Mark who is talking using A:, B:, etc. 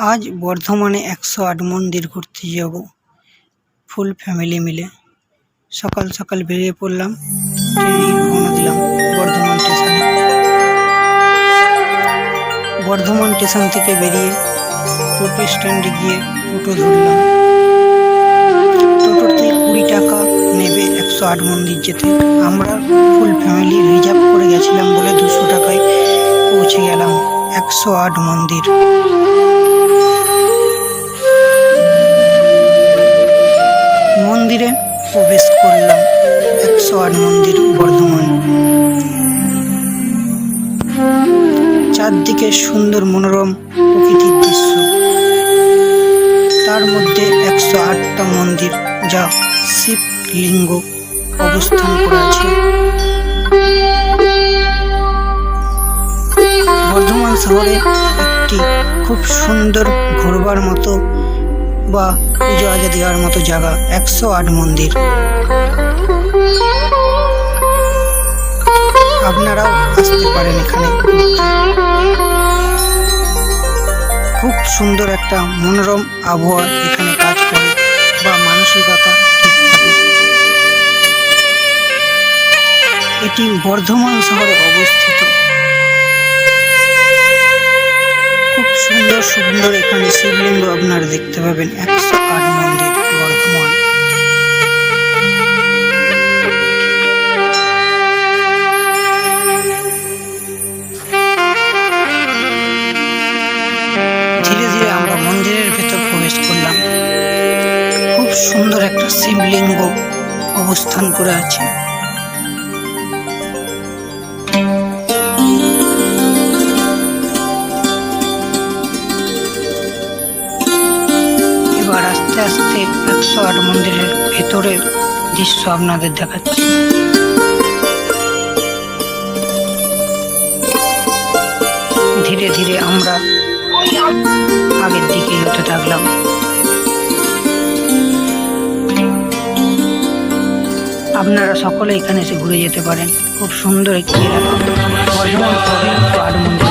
A: আজ বর্ধমানে 108 মন্দির ঘুরতে যাব ফুল ফ্যামিলি মিলে। সকাল সকাল বেরিয়ে পড়লাম, ট্রেনে রওনা দিলাম বর্ধমান স্টেশনে। বর্ধমান স্টেশন থেকে বেরিয়ে টোটো স্ট্যান্ডে গিয়ে টোটো ধরলাম। টোটোতে 20 টাকা নেবে 108 মন্দির যেতে। আমরা ফুল ফ্যামিলি রিজার্ভ করে গেছিলাম বলে 200 টাকায় পৌঁছে গেলাম 108 মন্দির। মন্দিরে প্রবেশ করলাম, 108 মন্দির বর্ধমান। চারদিকে সুন্দর মনোরম প্রকৃতির দৃশ্য, তার মধ্যে 108টা মন্দির যা শিবলিঙ্গ অবস্থান করে আছে। বর্ধমান শহরে একটি খুব সুন্দর ঘুরবার মতো বা পুজো আজা দেওয়ার মতো জায়গা 108 মন্দির। আপনারাও আসতে পারেন এখানে ঘুরতে। খুব সুন্দর একটা মনোরম আবহাওয়া এখানে কাজ করে বা মানসিকতা ঠিক থাকে। এটি বর্ধমান শহরে অবস্থিত। খুব সুন্দর সুন্দর এখানে শিবলিঙ্গ আপনারা দেখতে পাবেন। 108 মন্দির বর্ধমান। ধীরে ধীরে আমরা মন্দিরের ভেতর প্রবেশ করলাম। খুব সুন্দর একটা শিবলিঙ্গ অবস্থান করে আছে। এবার আস্তে আস্তে 108 মন্দিরের ভেতরের দৃশ্য আপনাদের দেখাচ্ছি। ধীরে ধীরে আমরা আগের দিকে এগোতে থাকলাম। আপনারা সকলে এখানে এসে ঘুরে যেতে পারেন। খুব সুন্দর একটি এলাকা। বর্ধমান শহরে 108 মন্দির।